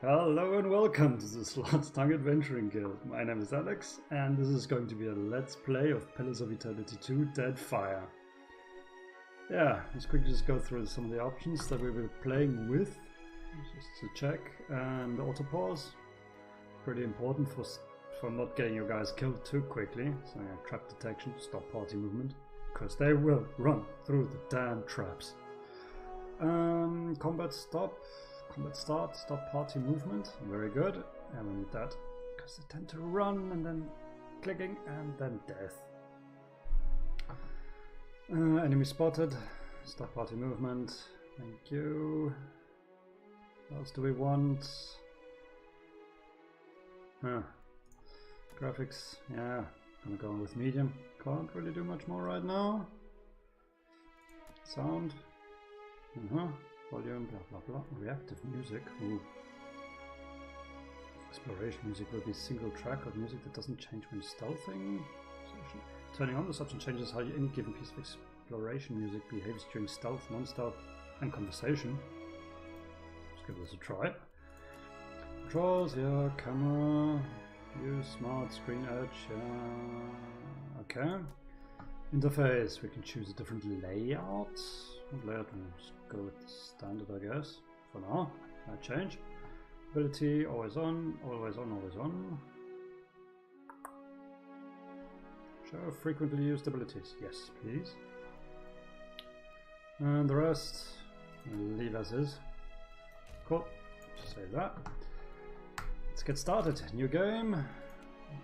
Hello and welcome to the Slaads Tongue Adventuring Guild. My name is Alex and this is going to be a Let's Play of Pillars of Eternity 2 Deadfire. Yeah, let's quickly just go through some of the options that we were playing with, just to check. And auto pause, pretty important for not getting your guys killed too quickly. So yeah, trap detection, stop party movement, because they will run through the damn traps. Combat stop. Combat start, stop party movement, very good, and we need that because they tend to run and then clicking and then death. Enemy spotted, stop party movement, thank you. What else do we want? Graphics, yeah, gonna go with medium, can't really do much more right now. Sound, volume, blah blah blah. Reactive music. Ooh. Exploration music will be single track of music that doesn't change when stealthing. Turning on this option changes how any given piece of exploration music behaves during stealth, non-stealth, and conversation. Let's give this a try. Controls, yeah, camera, view, smart, screen edge, yeah. Okay. Interface, we can choose a different layout. Layout, we'll just go with the standard, I guess, for now. Might change. Ability, always on, always on, always on. Show frequently used abilities. Yes, please. And the rest, we'll leave as is. Cool. Just save that. Let's get started. New game.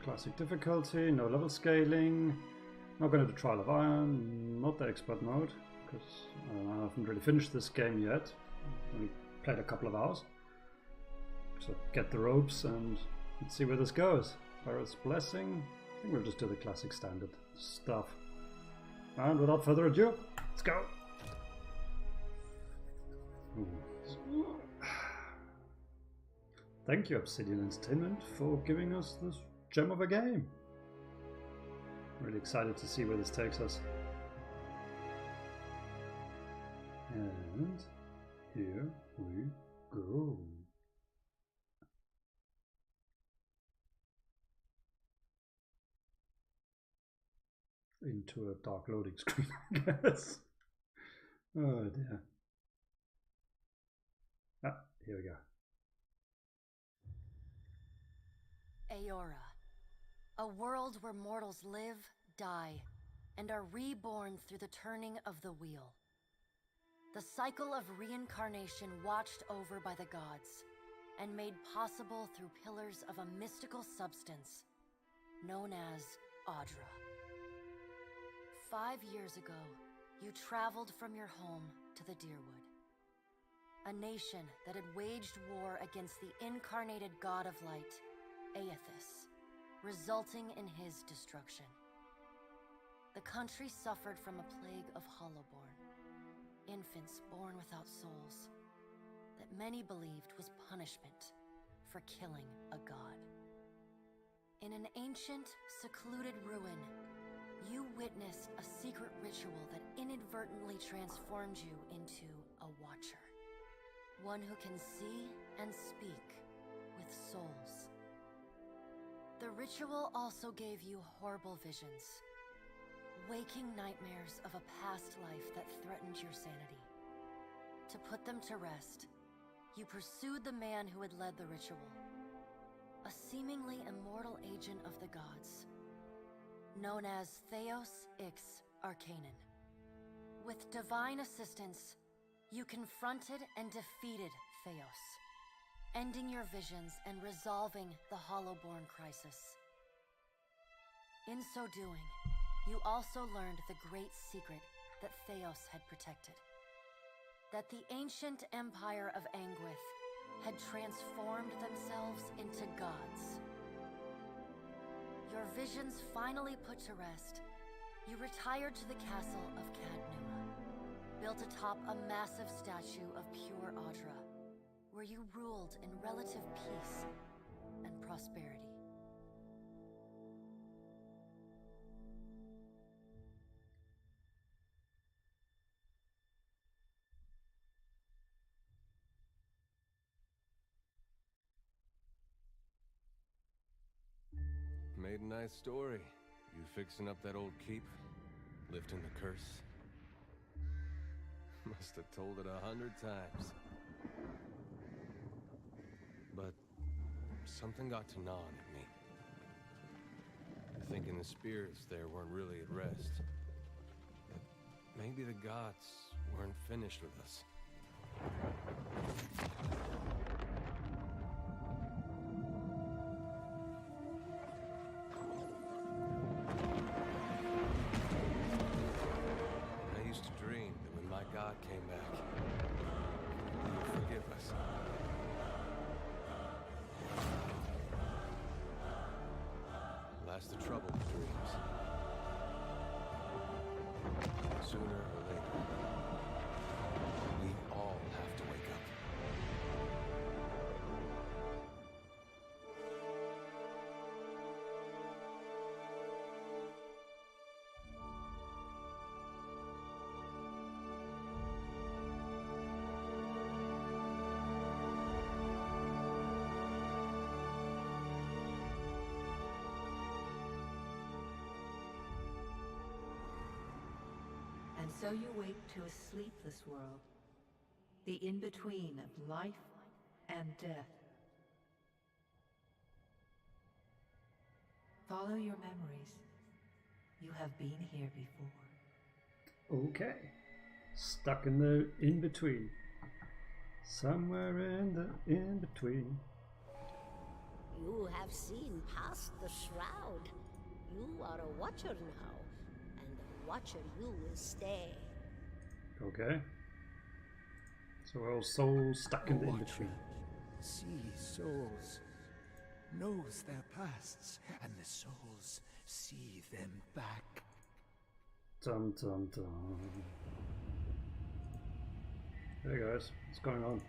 Classic difficulty, no level scaling. Not going to do Trial of Iron, not the expert mode. Because I haven't really finished this game yet. Only played a couple of hours. So get the ropes and let's see where this goes. Pirate's Blessing. I think we'll just do the classic standard stuff. And without further ado, let's go. Ooh. Thank you, Obsidian Entertainment, for giving us this gem of a game. Really excited to see where this takes us. And here we go. Into a dark loading screen, I guess. Oh dear. Ah, here we go. Aora, a world where mortals live, die, and are reborn through the turning of the wheel. The cycle of reincarnation watched over by the gods, and made possible through pillars of a mystical substance, known as Audra. 5 years ago, you traveled from your home to the Deerwood, a nation that had waged war against the incarnated god of light, Aethys, resulting in his destruction. The country suffered from a plague of hollowborn, infants born without souls, that many believed was punishment for killing a god. In an ancient, secluded ruin, you witnessed a secret ritual that inadvertently transformed you into a watcher. One who can see and speak with souls. The ritual also gave you horrible visions, waking nightmares of a past life that threatened your sanity. To put them to rest, you pursued the man who had led the ritual, a seemingly immortal agent of the gods, known as Theos Ix Arcanon. With divine assistance, you confronted and defeated Theos, ending your visions and resolving the Hollowborn crisis. In so doing, you also learned the great secret that Theos had protected. That the ancient empire of Anguith had transformed themselves into gods. Your visions finally put to rest, you retired to the castle of Cadnua, built atop a massive statue of pure Audra, where you ruled in relative peace and prosperity. nice story. You fixing up that old keep? Lifting the curse? Must have told it 100 times. But something got to gnawing at me. Thinking the spirits there weren't really at rest. That maybe the gods weren't finished with us. I used to dream that when my god came back, he would forgive us. Last the trouble with dreams. Sooner or later, we all have to wake up. And so you wake to a sleepless world, the in-between of life and death. Follow your memories. You have been here before. Okay. Stuck in the in-between. Somewhere in the in-between. You have seen past the shroud. You are a watcher now, and a watcher you will stay. Okay. So we're all souls stuck in the in-between. Sees souls, knows their pasts, and the souls see them back. Dum dum dum. Hey guys, what's going on?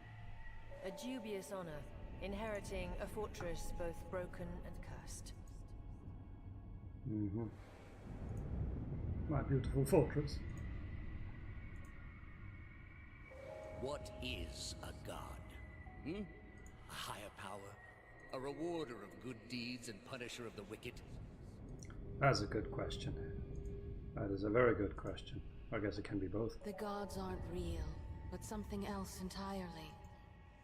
A dubious honor, inheriting a fortress both broken and cursed. Mm-hmm. My beautiful fortress. What is a god? A higher power? A rewarder of good deeds and punisher of the wicked? That's a good question. That is a very good question. I guess it can be both. The gods aren't real, but something else entirely.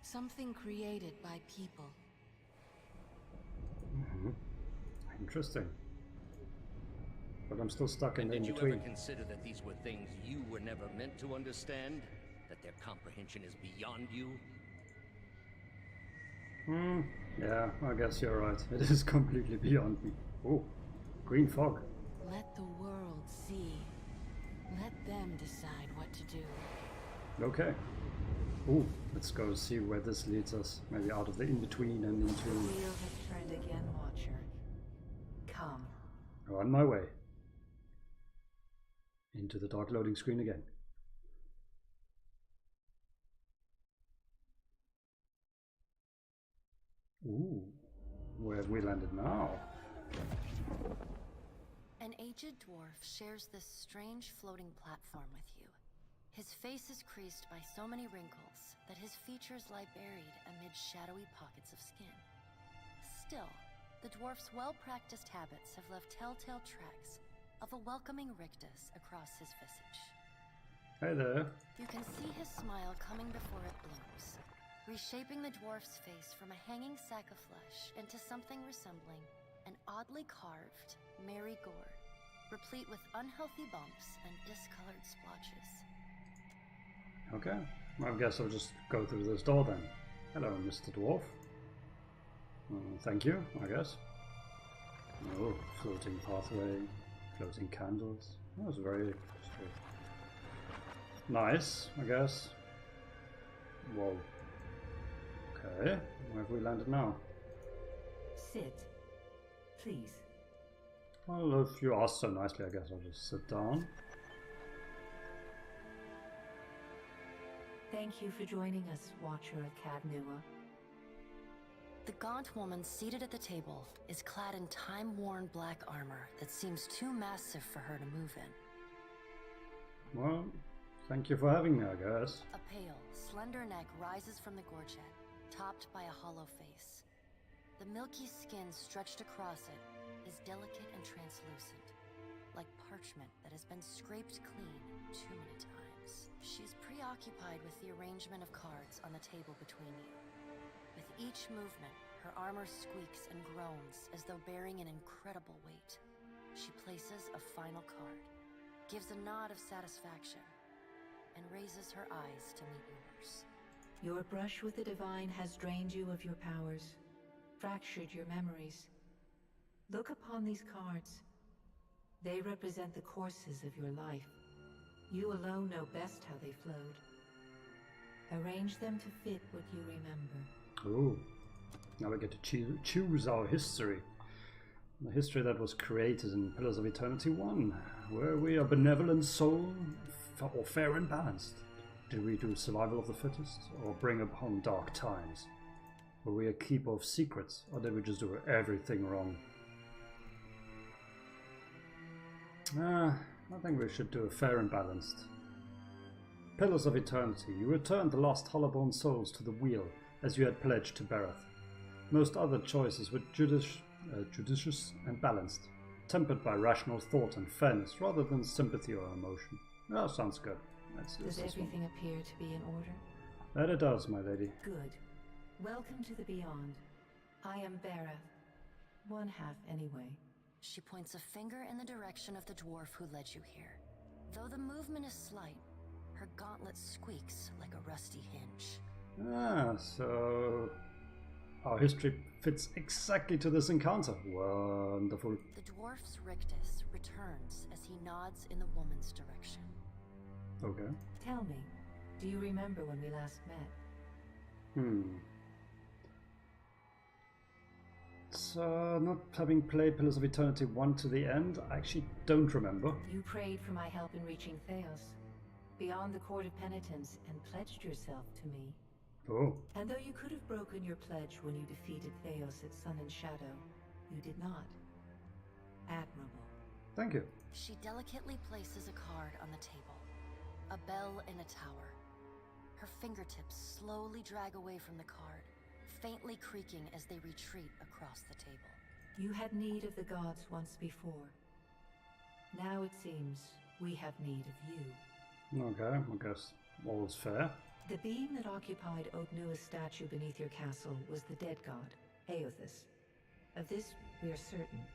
Something created by people. Mm-hmm. Interesting. But I'm still stuck in Did you between. ever consider that these were things you were never meant to understand? That their comprehension is beyond you? Yeah, I guess you're right. It is completely beyond me. Oh, green fog. Let the world see. Let them decide what to do. Okay. Ooh, let's go see where this leads us. Maybe out of the in-between and The into... wheel has turned again, Watcher. Come. On my way. Into the dark loading screen again. Ooh, where have we landed now? An aged dwarf shares this strange floating platform with you. His face is creased by so many wrinkles that his features lie buried amid shadowy pockets of skin. Still, the dwarf's well-practiced habits have left telltale tracks of a welcoming rictus across his visage. Hey there. You can see his smile coming before it blooms, reshaping the dwarf's face from a hanging sack of flesh into something resembling an oddly carved, merry gourd, replete with unhealthy bumps and discolored splotches. Okay, I guess I'll just go through this door then. Hello, Mr. Dwarf. Thank you, I guess. Oh, floating pathway, floating candles. That was very nice, I guess. Whoa. Okay, where have we landed now? Sit. Please. Well, if you ask so nicely, I guess I'll just sit down. Thank you for joining us, Watcher of Cadnua. The gaunt woman seated at the table is clad in time-worn black armor that seems too massive for her to move in. Well, thank you for having me, I guess. A pale, slender neck rises from the gorget, topped by a hollow face. The milky skin stretched across it is delicate and translucent, like parchment that has been scraped clean too many times. She's preoccupied with the arrangement of cards on the table between you. With each movement, her armor squeaks and groans as though bearing an incredible weight. She places a final card, gives a nod of satisfaction, and raises her eyes to meet yours. Your brush with the divine has drained you of your powers, fractured your memories. Look upon these cards. They represent the courses of your life. You alone know best how they flowed. Arrange them to fit what you remember. Ooh. Now we get to choose our history. The history that was created in Pillars of Eternity 1. Were we a benevolent soul or fair and balanced? Did we do survival of the fittest or bring upon dark times? Were we a keeper of secrets or did we just do everything wrong? I think we should do a fair and balanced. Pillars of Eternity, you returned the lost Hollowborn souls to the wheel as you had pledged to Bereth. Most other choices were judicious and balanced, tempered by rational thought and fairness rather than sympathy or emotion. Oh, sounds good. Does everything appear to be in order? That it does, my lady. Good. Welcome to the Beyond. I am Bereth. One half, anyway. She points a finger in the direction of the dwarf who led you here. Though the movement is slight, her gauntlet squeaks like a rusty hinge. Ah, so our history fits exactly to this encounter. Wonderful. The dwarf's rictus returns as he nods in the woman's direction. Okay. Tell me, do you remember when we last met? So, not having played Pillars of Eternity 1 to the end, I actually don't remember. You prayed for my help in reaching Theos, beyond the Court of Penitence, and pledged yourself to me. Oh. And though you could have broken your pledge when you defeated Theos at Sun and Shadow, you did not. Admirable. Thank you. She delicately places a card on the table. A bell in a tower. Her fingertips slowly drag away from the card, faintly creaking as they retreat across the table. You had need of the gods once before. Now it seems we have need of you. Okay, I guess all is fair. The being that occupied Odnua's statue beneath your castle was the dead god, Aothus. Of this we are certain.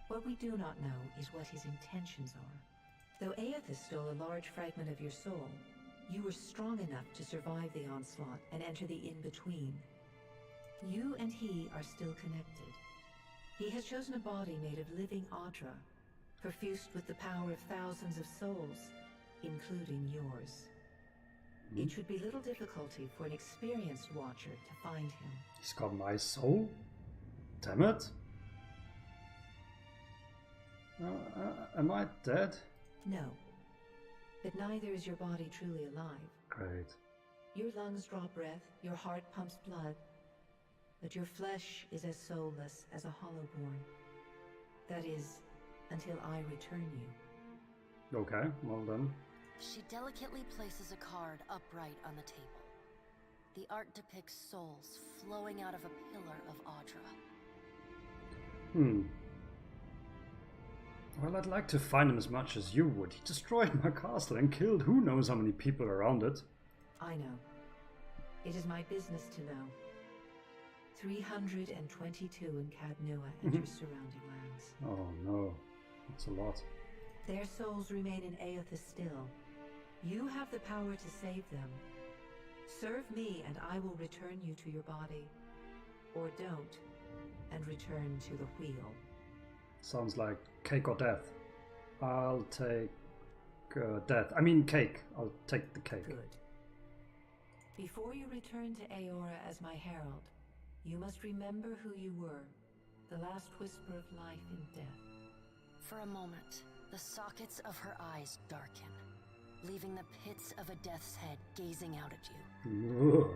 What we do not know is what his intentions are. Though Aothus stole a large fragment of your soul, you were strong enough to survive the onslaught and enter the in-between. You and he are still connected. He has chosen a body made of living Audra, perfused with the power of thousands of souls, including yours. It should be little difficulty for an experienced watcher to find him. He's got my soul? Damn it. Am I dead? No. But neither is your body truly alive. Great. Your lungs draw breath, your heart pumps blood, but your flesh is as soulless as a Hollowborn. That is, until I return you. Okay, well then. She delicately places a card upright on the table. The art depicts souls flowing out of a pillar of Audra. Well, I'd like to find him as much as you would. He destroyed my castle and killed who knows how many people around it. I know. It is my business to know. 322 in Cadnua and your surrounding lands. Oh no, that's a lot. Their souls remain in Aothus still. You have the power to save them. Serve me and I will return you to your body. Or don't, and return to the wheel. Sounds like cake or death. I'll take death. I mean cake. I'll take the cake. Good. Before you return to Aora as my herald, you must remember who you were. The last whisper of life in death. For a moment, the sockets of her eyes darken, leaving the pits of a death's head gazing out at you. Ugh.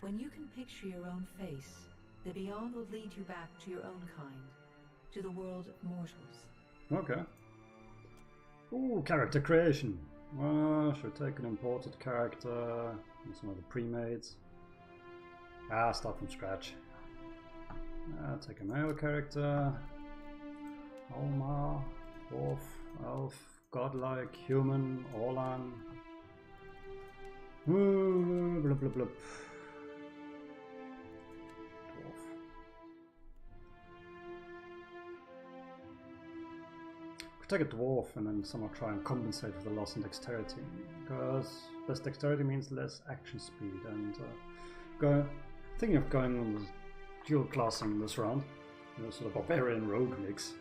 When you can picture your own face, the Beyond will lead you back to your own kind, to the world of mortals. Okay. Ooh, character creation. Well, should take an imported character and some other pre-mades. Start from scratch. Take a male character. Alma, Dwarf, Elf, Godlike, Human, Orlan. Blub blub blub. Dwarf. Could take a Dwarf and then somehow try and compensate for the loss in dexterity, because less dexterity means less action speed, and thinking of going dual classing this round, sort of barbarian rogue mix.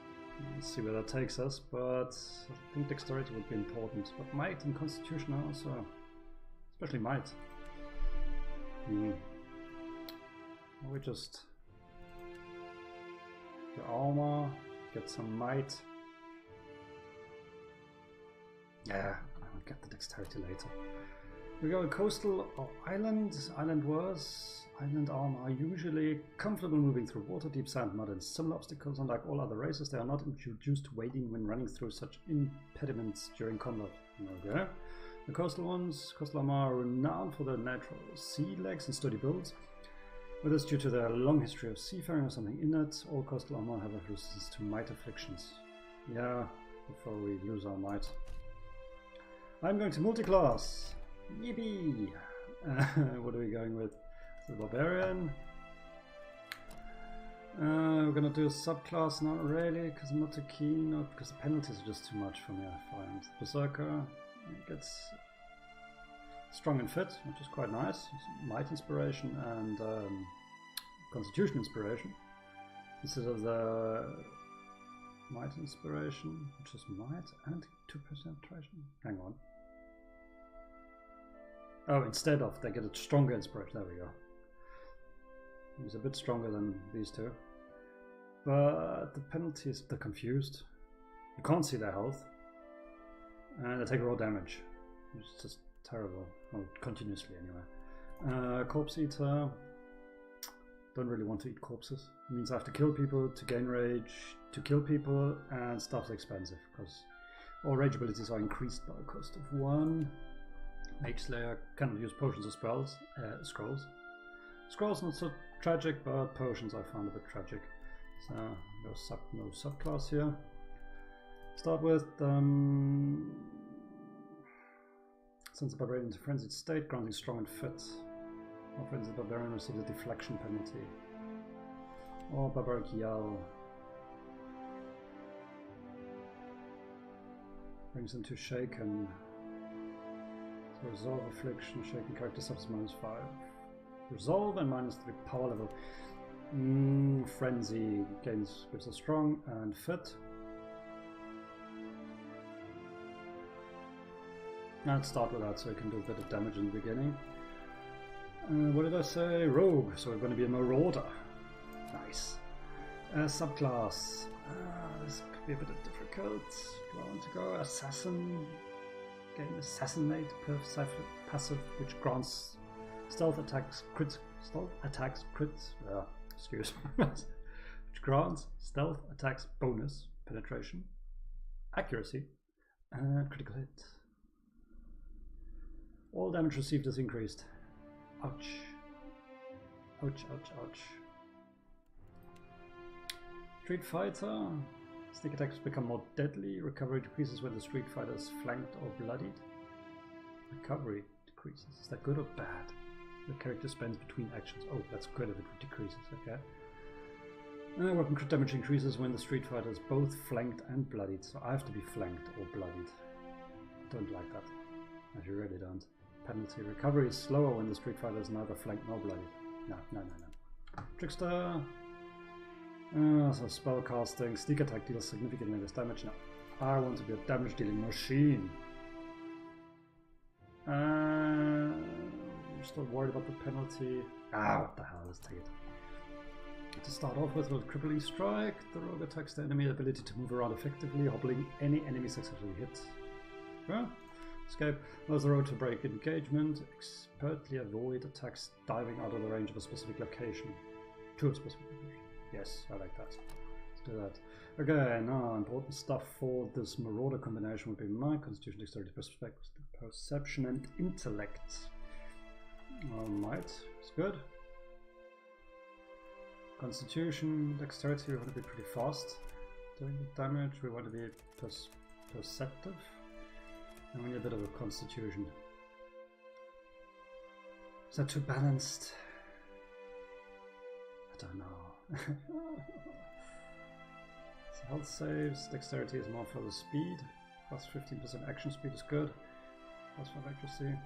Let's see where that takes us, but I think dexterity would be important. But might and constitution are also, especially might. We just the armor, get some might. Yeah, I'll get the dexterity later. We go coastal or island. Island worse. Island armor are usually comfortable moving through water, deep sand, mud, and similar obstacles. Unlike all other races, they are not introduced to wading when running through such impediments during combat. Okay. The coastal ones, coastal armor, are renowned for their natural sea legs and sturdy builds. Whether it's due to their long history of seafaring or something innate, all coastal armor have a resistance to might afflictions. Yeah, before we lose our might. I'm going to multi-class. Yippee! What are we going with? The barbarian. We're gonna do a subclass, not really, because I'm not too keen, or because the penalties are just too much for me, I find. Berserker gets strong and fit, which is quite nice. Might inspiration and constitution inspiration instead of the might inspiration, which is might and 2% concentration. Hang on. Oh, instead of, they get a stronger inspiration. There we go. He's a bit stronger than these two. But the penalties, they're confused. You can't see their health. And they take raw damage. It's just terrible. Well, continuously anyway. Corpse Eater. Don't really want to eat corpses. It means I have to kill people to gain rage, to kill people, and stuff's expensive, because all rage abilities are increased by a cost of 1. Mage Slayer cannot use potions or scrolls. Scrolls not so tragic, but potions I found a bit tragic. So no subclass here. Start with sends the barbarian into frenzied state, granting strong and fit. Or frenzied barbarian receives a deflection penalty. Or barbaric yell. Brings them to shaken. So resolve affliction, shaken character subs -5. Resolve and -3 power level. Frenzy gives us strong and fit. Let's start with that so we can do a bit of damage in the beginning. What did I say? Rogue, so we're going to be a marauder. Nice. Subclass. This could be a bit difficult. Do I want to go assassin? Gain assassinate passive, which grants stealth attacks crits. Excuse me. Which grants stealth attacks bonus, penetration, accuracy, and critical hit. All damage received is increased. Ouch. Ouch, ouch, ouch. Street Fighter. Sneak attacks become more deadly. Recovery decreases when the Street Fighter is flanked or bloodied. Recovery decreases. Is that good or bad? The character spends between actions. Oh, that's good if it decreases, okay. Weapon crit damage increases when the Street Fighter is both flanked and bloodied. So I have to be flanked or bloodied. Don't like that. I really don't. Penalty. Recovery is slower when the Street Fighter is neither flanked nor bloodied. No. Trickster. So spell casting. Sneak attack deals significantly less damage. Now, I want to be a damage dealing machine. I'm still worried about the penalty. What the hell, let's take it. To start off with crippling strike. The rogue attacks the enemy ability to move around effectively, hobbling any enemy successfully hit. Yeah. Escape. Allows the rogue to break engagement. Expertly avoid attacks diving out of the range of a specific location. To a specific location. Yes, I like that. Let's do that. Okay, now important stuff for this Marauder combination would be my Constitution, Dexterity, Perception, and Intellect. Might is good. Constitution, Dexterity, we want to be pretty fast. doing the damage. We want to be perceptive. And we need a bit of a constitution. Is that too balanced? I don't know. So health saves, dexterity is more for the speed. Plus 15% action speed is good. Plus 5 accuracy.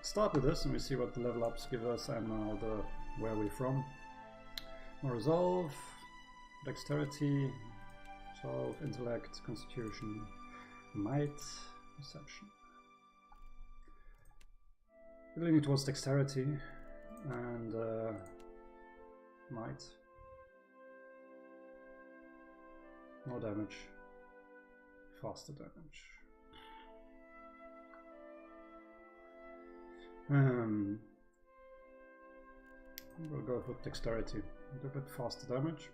Start with this and we see what the level ups give us and where we're from. More resolve, dexterity, resolve, intellect, constitution, might, perception. We're leaning towards dexterity and might. More damage, faster damage. We'll go with dexterity, a little bit faster damage.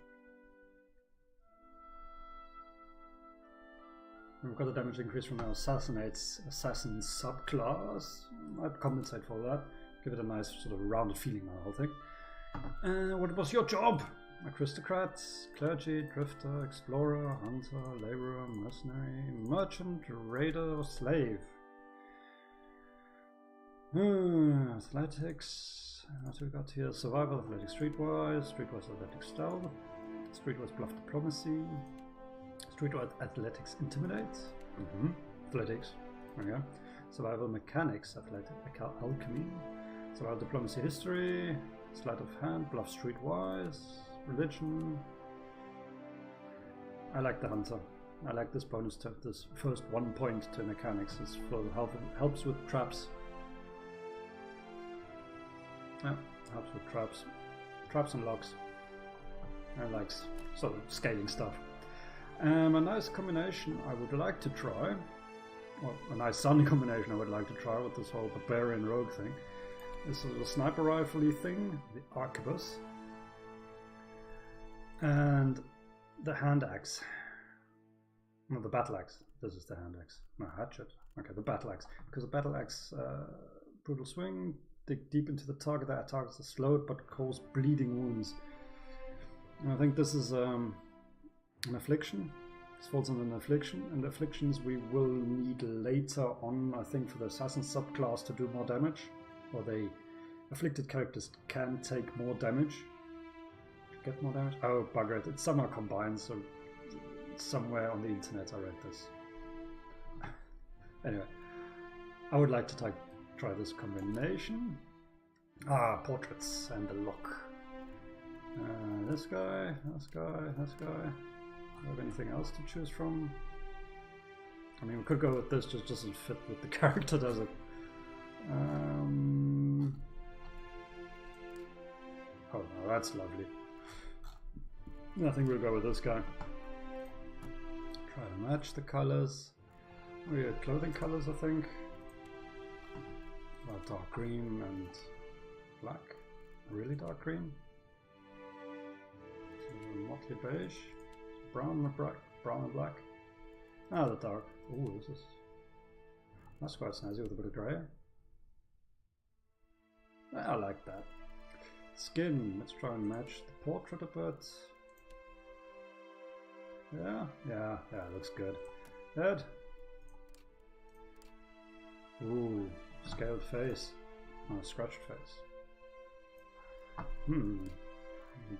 We've got a damage increase from our assassin subclass. Might compensate for that. Give it a nice sort of rounded feeling on the whole thing. What was your job? Aristocrat, clergy, drifter, explorer, hunter, laborer, mercenary, merchant, raider, or slave. Athletics. What we got here? Survival, athletics, streetwise, athletics, stealth, streetwise, bluff, diplomacy, streetwise, athletics, intimidate, athletics, okay. Survival, mechanics, athletic, alchemy, survival, diplomacy, history, sleight of hand, bluff, streetwise, religion. I like the hunter. I like this bonus to this first 1 point to mechanics. It's for helps with traps. Yeah, helps with traps and locks. I like sort of scaling stuff. A nice combination I would like to try, or a nice sounding combination I would like to try with this whole barbarian rogue thing, is sort of a sniper rifle-y thing, the arquebus, and the hand axe. No, the battle axe. This is the hand axe. No, hatchet. Okay, the battle axe. Because the battle axe, brutal swing, dig deep into the target. That targets are slowed but cause bleeding wounds. And I think this is an affliction. This falls under an affliction, and afflictions we will need later on, I think, for the assassin subclass to do more damage. Or the afflicted characters can take more damage. Get more damage? Oh, bugger it. It's somehow combined, so somewhere on the internet I read this. Anyway, I would like to try this combination. Portraits and the lock. This guy, this guy, this guy. Do we have anything else to choose from? I mean, we could go with this, just doesn't fit with the character, does it? Oh no, that's lovely. I think we'll go with this guy. Try to match the colors. Weird clothing colors, I think. Dark green and black. Really dark green. Motley beige. Brown and black. The dark. Ooh, that's quite snazzy with a bit of grey. I like that. Skin. Let's try and match the portrait a bit. Yeah, looks good. Head. Ooh, scaled face. Scratched face.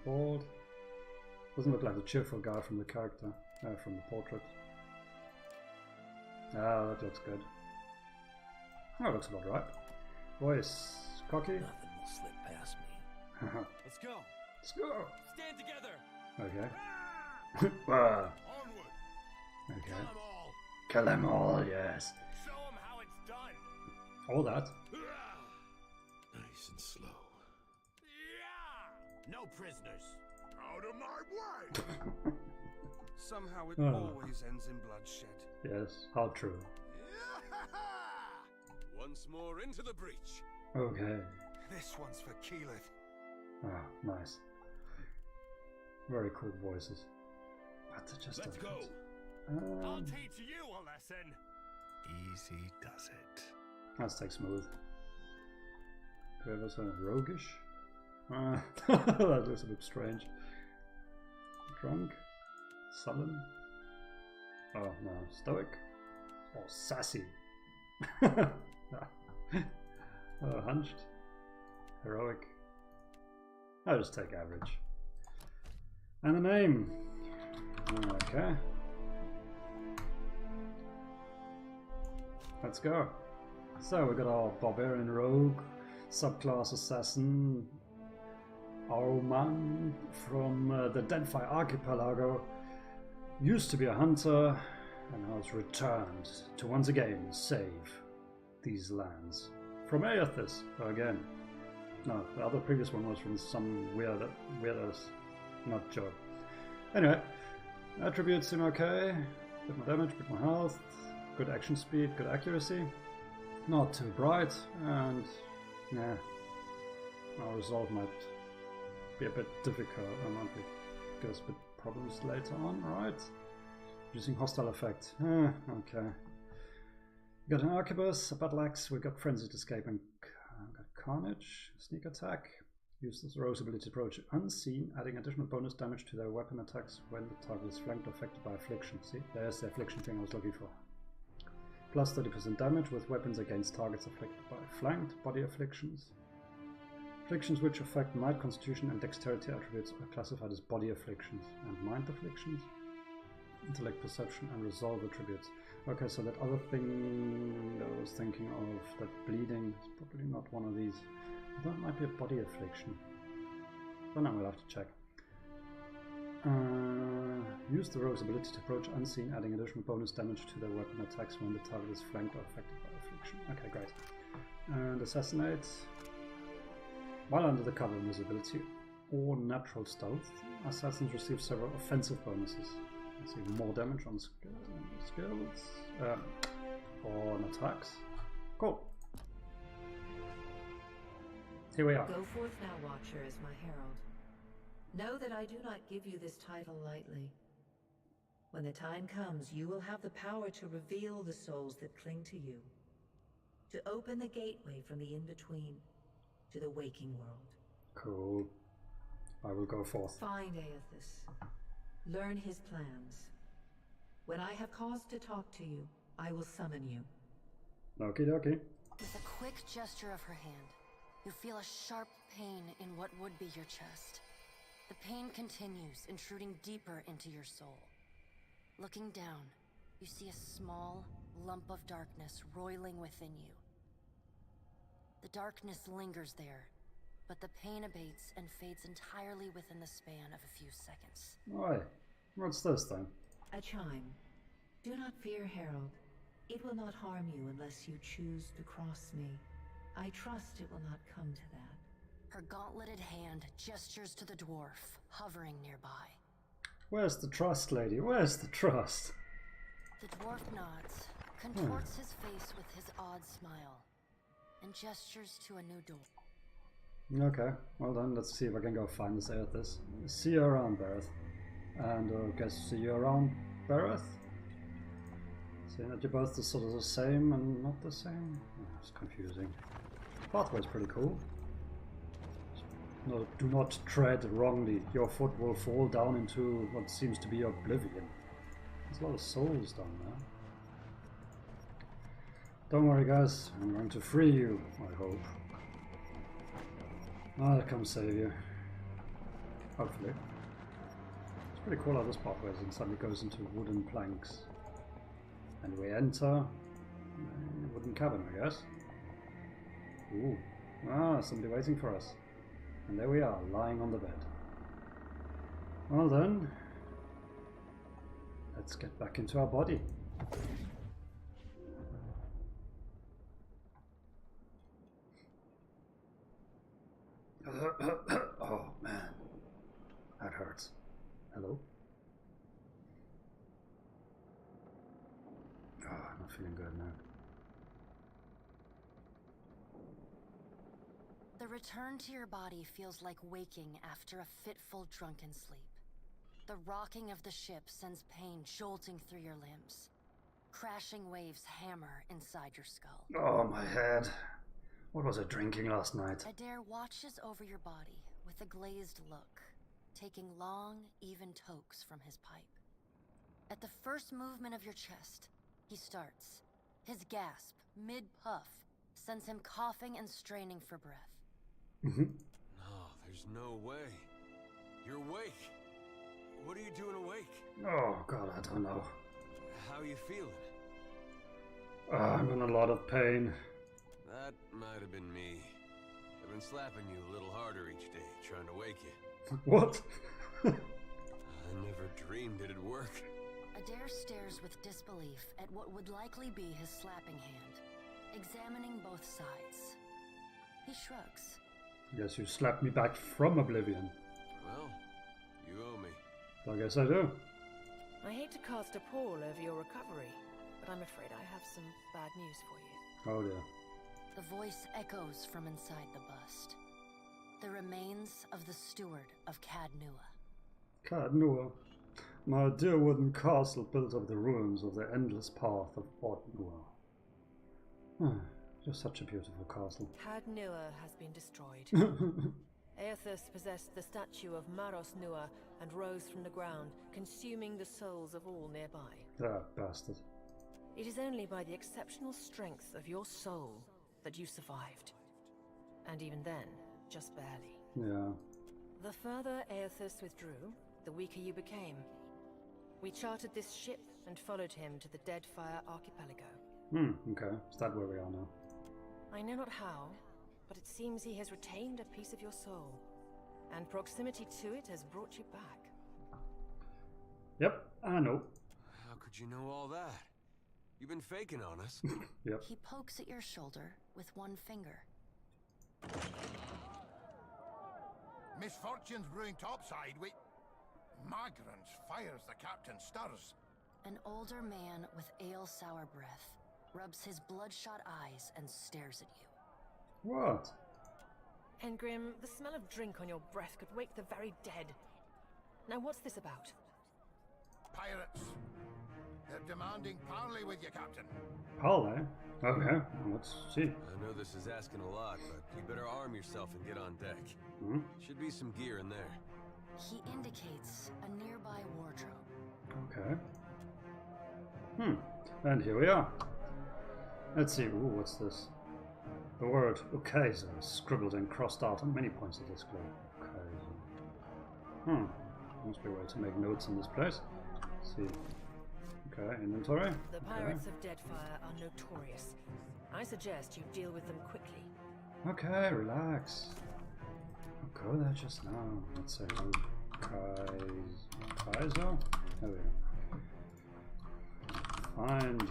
Bald. Doesn't look like the cheerful guy from the character, from the portrait. That looks good. That looks about right. Voice. Cocky. Nothing will slip past me. Let's go. Let's go. Stand together. Okay. Onward. Okay. Kill them all. Kill them all, yes. Show them how it's done. All that. Nice and slow. Yeah. No prisoners. Out of my way! Somehow it always ends in bloodshed. Yes, how true. Once more into the breach. Okay. This one's for Keyleth. Nice. Very cool voices. But just Let's go. I'll teach you a lesson. Easy does it. Let's take smooth. Do we have also roguish? That looks a bit strange. Drunk. Sullen? Oh no, stoic? Or sassy? Hunched? Heroic? I'll just take average. And the name? Okay. Let's go. So we got our barbarian rogue, subclass assassin, Auman from the Deadfire archipelago. Used to be a hunter and has returned to once again save these lands. From Aethys again. No, the other previous one was from some weirdos not job. Anyway, attributes seem okay. Bit more damage, bit more health, good action speed, good accuracy. Not too bright, and nah, our resolve might be a bit difficult. Might give us a bit problems later on, right? Using hostile effect. Okay. We got an arquebus, a battle axe. We got frenzied escape and got carnage, sneak attack. Use this Rose ability to approach unseen, adding additional bonus damage to their weapon attacks when the target is flanked or affected by affliction. See, there's the affliction thing I was looking for. Plus 30% damage with weapons against targets afflicted by flanked body afflictions. Afflictions which affect might, constitution, and dexterity attributes are classified as body afflictions, and mind afflictions, intellect, perception, and resolve attributes. Okay, so that other thing that I was thinking of, that bleeding, is probably not one of these. That might be a body affliction. But now we'll have to check. Use the rogue's ability to approach unseen, adding additional bonus damage to their weapon attacks when the target is flanked or affected by affliction. Okay, great. And assassinate. While under the cover of invisibility or natural stealth, assassins receive several offensive bonuses. Receive more damage on skills or on attacks. Cool. Here we are. Go forth now, Watcher, as my herald. Know that I do not give you this title lightly. When the time comes, you will have the power to reveal the souls that cling to you. To open the gateway from the in-between to the waking world. Cool. I will go forth. Find Aethys. Learn his plans. When I have cause to talk to you, I will summon you. Okie dokie. With a quick gesture of her hand, you feel a sharp pain in what would be your chest. The pain continues, intruding deeper into your soul. Looking down, you see a small lump of darkness roiling within you. The darkness lingers there, but the pain abates and fades entirely within the span of a few seconds. Why? What's this then? A chime. Do not fear, Herald. It will not harm you unless you choose to cross me. I trust it will not come to that. Her gauntleted hand gestures to the dwarf, hovering nearby. Where's the trust, lady? Where's the trust? The dwarf nods, contorts his face with his odd smile, and gestures to a new door. Okay, well then, let's see if I can go find this Aethys. See you around, Bereth. And I guess see you around, Bereth? Seeing that you're both sort of the same and not the same? Oh, it's confusing. Pathway's pretty cool. No, do not tread wrongly. Your foot will fall down into what seems to be oblivion. There's a lot of souls down there. Don't worry, guys. I'm going to free you, I hope. I'll come save you. Hopefully. It's pretty cool how this pathway is and suddenly goes into wooden planks. And we enter a wooden cabin, I guess. Ooh. Ah, somebody waiting for us. And there we are, lying on the bed. Well then, let's get back into our body. Oh man, that hurts. Hello? Oh, I'm not feeling good now. The return to your body feels like waking after a fitful drunken sleep. The rocking of the ship sends pain jolting through your limbs. Crashing waves hammer inside your skull. Oh, my head. What was I drinking last night? Adair watches over your body with a glazed look, taking long, even tokes from his pipe. At the first movement of your chest, he starts. His gasp, mid-puff, sends him coughing and straining for breath. No, there's no way. You're awake. What are you doing awake? Oh god, I don't know. How are you feeling? I'm in a lot of pain. That might have been me. I've been slapping you a little harder each day, trying to wake you. What? I never dreamed it'd work. Adair stares with disbelief at what would likely be his slapping hand, examining both sides. He shrugs. Guess you slapped me back from oblivion. Well, you owe me. I guess I do. I hate to cast a pall over your recovery, but I'm afraid I have some bad news for you. Oh dear. The voice echoes from inside the bust. The remains of the steward of Cadnua. Cadnua. My dear wooden castle built of the ruins of the endless path of Cadnua. Just such a beautiful castle. Cadnua has been destroyed. Aethys possessed the statue of Maros Nua and rose from the ground, consuming the souls of all nearby. That bastard. It is only by the exceptional strength of your soul that you survived. And even then, just barely. Yeah. The further Aethys withdrew, the weaker you became. We chartered this ship and followed him to the Deadfire archipelago. Okay. Is that where we are now? I know not how, but it seems he has retained a piece of your soul, and proximity to it has brought you back. Yep, I know. How could you know all that? You've been faking on us. Yep. He pokes at your shoulder with one finger. Misfortune's brewing topside. We... Magrants fires, the captain stirs. An older man with ale-sour breath rubs his bloodshot eyes and stares at you. What? Engrim, the smell of drink on your breath could wake the very dead. Now what's this about? Pirates. They're demanding parley with you, Captain. Parley? Okay, well, let's see. I know this is asking a lot, but you better arm yourself and get on deck. Should be some gear in there. He indicates a nearby wardrobe. Okay. And here we are. Let's see. Ooh, what's this? The word Ukaizo is scribbled and crossed out on many points of this globe. Ukaizo. Must be a way to make notes in this place. Let's see. Okay, inventory. The pirates of Deadfire are notorious. I suggest you deal with them quickly. Okay, relax. I'll go there just now. Let's say Ukaizo. There we go. Find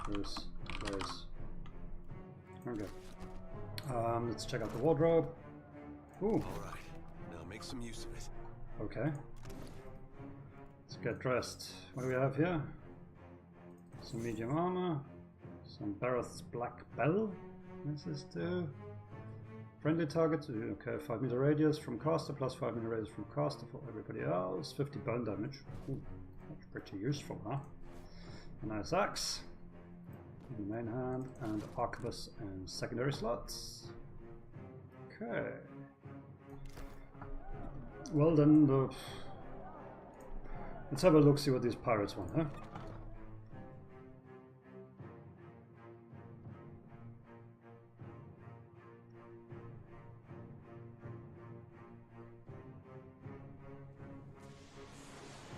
this place. Okay. Let's check out the wardrobe. Ooh. Alright, now make some use of it. Okay. Let's get dressed. What do we have here? Some medium armor. Some Barrett's Black Bell. What's this do? Friendly target. Okay, 5 meter radius from caster, plus 5 meter radius from caster for everybody else. 50 burn damage. Ooh, that's pretty useful, huh? A nice axe. In main hand, and arquebus and secondary slots. Okay. Well then, let's have a look, see what these pirates want, huh?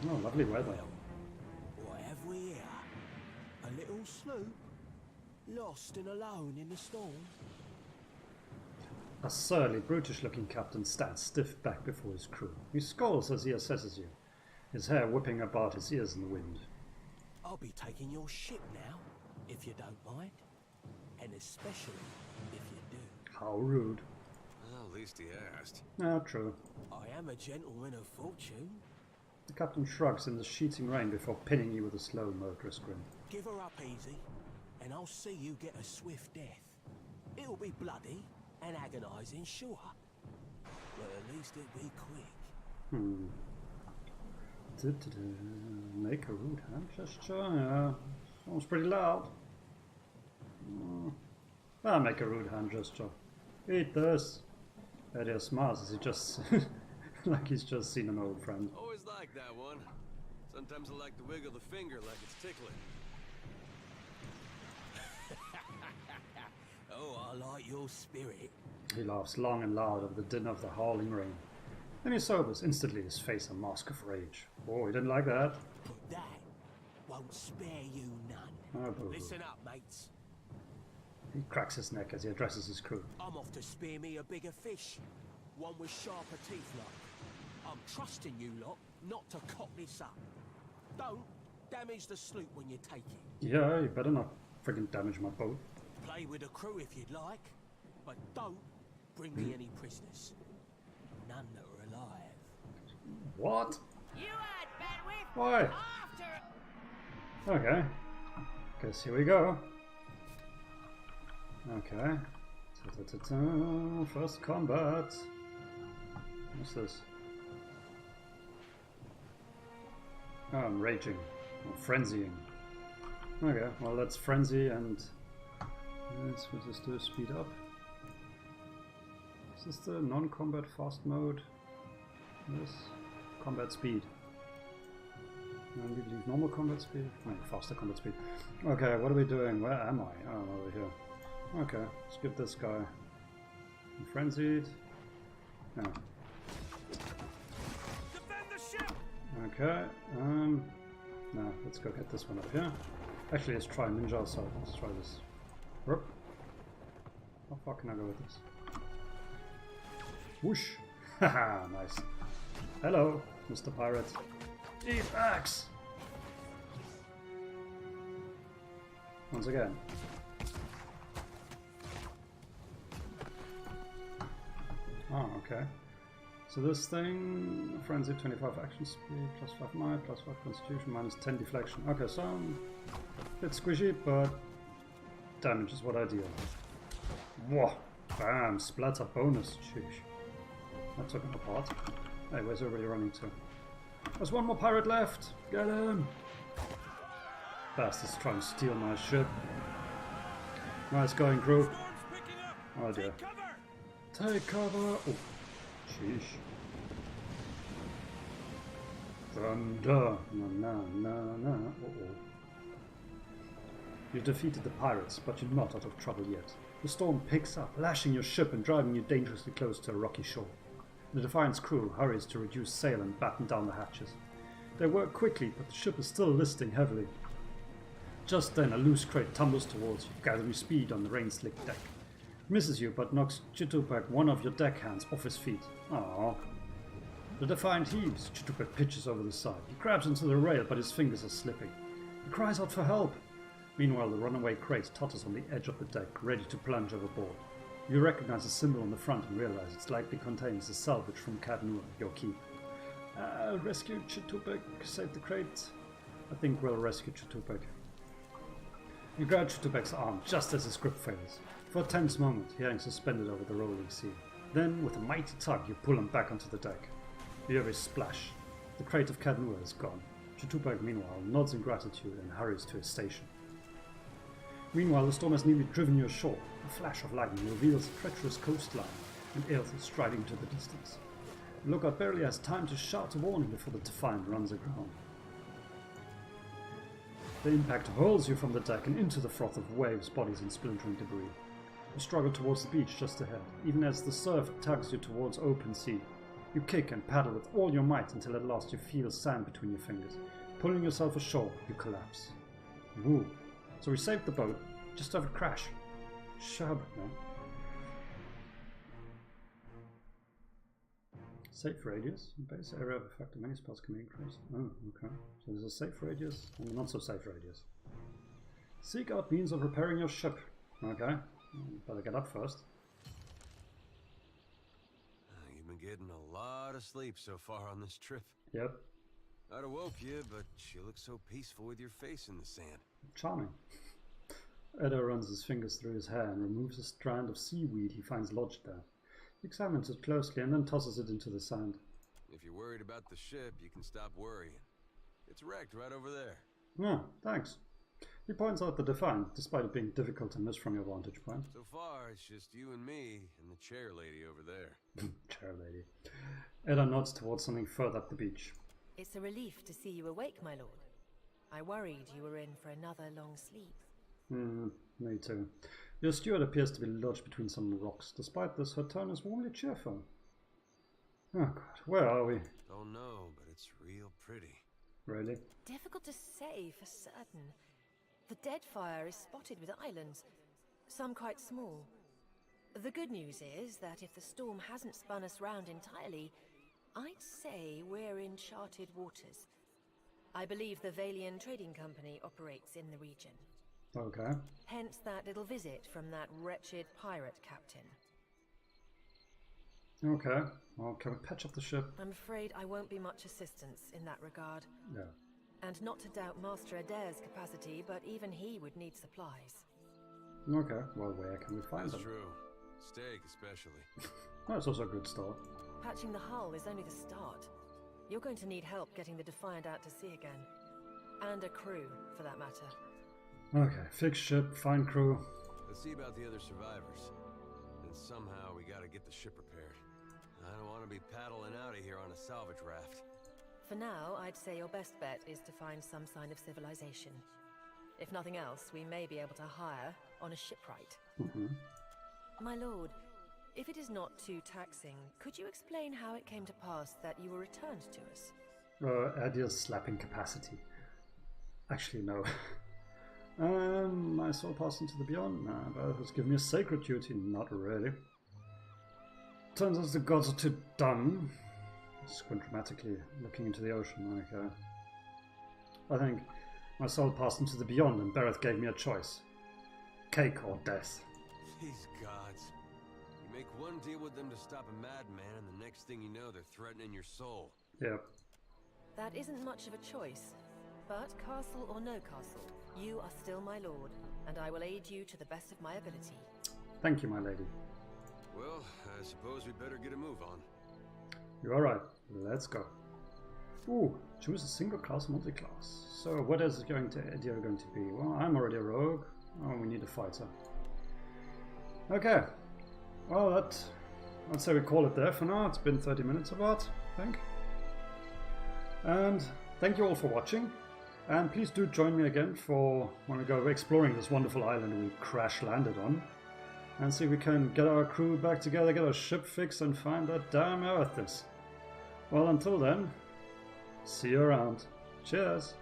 Oh, lovely weather. What have we here? A little sloop? Lost and alone in the storm? A surly, brutish-looking captain stands stiff-backed before his crew. He scolds as he assesses you, his hair whipping about his ears in the wind. I'll be taking your ship now, if you don't mind. And especially if you do. How rude. Well, at least he asked. Ah, true. I am a gentleman of fortune. The captain shrugs in the sheeting rain before pinning you with a slow, murderous grin. Give her up easy, and I'll see you get a swift death. It'll be bloody and agonizing, sure. But at least it'll be quick. Make a rude hand gesture? Yeah, sounds pretty loud. I'll make a rude hand gesture. Eat this. Eddie smiles as he just... like he's just seen an old friend. Always like that one. Sometimes I like to wiggle the finger like it's tickling. Oh, I like your spirit. He laughs long and loud over the din of the howling rain. Then he sobers, instantly his face a mask of rage. Oh, he didn't like that. But that won't spare you none. Oh, boo-hoo. Listen up, mates. He cracks his neck as he addresses his crew. I'm off to spear me a bigger fish. One with sharper teeth like. I'm trusting you lot not to cock this up. Don't damage the sloop when you take it. Yeah, you better not friggin' damage my boat. Play with the crew if you'd like, but don't bring me any prisoners. None that are alive. What? You had bandwidth. Why? Okay. Guess here we go. Okay. Ta-ta-ta-ta. First combat. What's this? Oh, I'm raging. Or frenzying. Okay, well let's frenzy and let's just do speed up. Is this the non-combat fast mode? This combat speed. And we leave normal combat speed? No, faster combat speed. Okay, what are we doing? Where am I? Oh, I'm over here. Okay, skip this guy. I'm frenzied. No. Defend the ship! Okay, no, let's go get this one up here. Actually, let's try ninja assault. Let's try this. Whoop. How far can I go with this? Whoosh! Haha, nice. Hello, Mr. Pirate. Eat axe! Once again. Oh, okay. So this thing, frenzy 25 action speed, plus 5 might, plus 5 constitution, minus 10 deflection. Okay, so I'm a bit squishy, but damage is what I deal. Whoa! Bam! Splatter bonus. Sheesh. That took him apart. Hey, where's everybody running to? There's one more pirate left! Get him! Bastards trying to steal my ship. Nice going, crew. Oh dear. Take cover! Oh, sheesh. Thunder! Na. Uh-oh. You defeated the pirates, but you're not out of trouble yet. The storm picks up, lashing your ship and driving you dangerously close to a rocky shore. The Defiant's crew hurries to reduce sail and batten down the hatches. They work quickly, but the ship is still listing heavily. Just then, a loose crate tumbles towards you, gathering speed on the rain-slicked deck. Misses you, but knocks Chitupek, one of your deckhands, off his feet. Aww. The Defiant heaves. Chitupek pitches over the side. He grabs onto the rail, but his fingers are slipping. He cries out for help. Meanwhile, the runaway crate totters on the edge of the deck, ready to plunge overboard. You recognize a symbol on the front and realize it likely contains the salvage from Cadnua, your keep. Rescue Chitupek, save the crate. I think we'll rescue Chitupek. You grab Chitupek's arm just as his grip fails. For a tense moment, he hangs suspended over the rolling sea. Then, with a mighty tug, you pull him back onto the deck. You hear a splash. The crate of Cadnua is gone. Chitupek, meanwhile, nods in gratitude and hurries to his station. Meanwhile, the storm has nearly driven you ashore. A flash of lightning reveals a treacherous coastline, and Aelth is striding into the distance. The lookout barely has time to shout a warning before the Defiant runs aground. The impact hurls you from the deck and into the froth of waves, bodies, and splintering debris. You struggle towards the beach just ahead, even as the surf tugs you towards open sea. You kick and paddle with all your might until at last you feel sand between your fingers. Pulling yourself ashore, you collapse. Woo. So we saved the boat, just to have it crash. Shab, man. Safe radius. Base area of effect of many spells can be increased. Oh, okay. So there's a safe radius and a not so safe radius. Seek out means of repairing your ship. Okay. Better get up first. You've been getting a lot of sleep so far on this trip. Yep. I'd have woke you, but you look so peaceful with your face in the sand. Charming. Edo runs his fingers through his hair and removes a strand of seaweed he finds lodged there. He examines it closely and then tosses it into the sand. If you're worried about the ship, you can stop worrying. It's wrecked right over there. Yeah, thanks. He points out the Defiant, despite it being difficult to miss from your vantage point. So far, it's just you and me and the chair lady over there. Chair lady. Edda nods towards something further up the beach. It's a relief to see you awake, my lord. I worried you were in for another long sleep. Me too. Your steward appears to be lodged between some rocks. Despite this, her tone is warmly cheerful. Oh god, where are we? Don't know, but it's real pretty. Really? Difficult to say for certain. The Deadfire is spotted with islands, some quite small. The good news is that if the storm hasn't spun us round entirely, I'd say we're in charted waters. I believe the Valian Trading Company operates in the region. Okay. Hence that little visit from that wretched pirate captain. Okay. Well, can we patch up the ship? I'm afraid I won't be much assistance in that regard. Yeah. And not to doubt Master Adair's capacity, but even he would need supplies. Okay. Well, where can we find them? That's true. Steak, especially. That's also a good start. Patching the hull is only the start. You're going to need help getting the Defiant out to sea again. And a crew, for that matter. Okay, fix ship, find crew. Let's see about the other survivors. And somehow we gotta get the ship repaired. I don't want to be paddling out of here on a salvage raft. For now, I'd say your best bet is to find some sign of civilization. If nothing else, we may be able to hire on a shipwright. My lord, if it is not too taxing, could you explain how it came to pass that you were returned to us? Adil's slapping capacity. Actually, no. My soul passed into the beyond. Nah, that has given me a sacred duty. Not really. Turns out the gods are too dumb. Squint dramatically, looking into the ocean. Like, I think my soul passed into the beyond, and Bereth gave me a choice: cake or death. These gods. You make one deal with them to stop a madman, and the next thing you know, they're threatening your soul. Yep. That isn't much of a choice. But castle or no castle, you are still my lord, and I will aid you to the best of my ability. Thank you, my lady. Well, I suppose we better get a move on. You're right. Let's go. Ooh, choose a single class or multi-class. So what is it going to be? Well, I'm already a rogue. Oh, we need a fighter. Okay. Well, I'd say we call it there for now. It's been 30 minutes about, I think. And thank you all for watching. And please do join me again for when we go exploring this wonderful island we crash landed on. And see if we can get our crew back together, get our ship fixed, and find that damn Erithus. Well, until then, see you around. Cheers!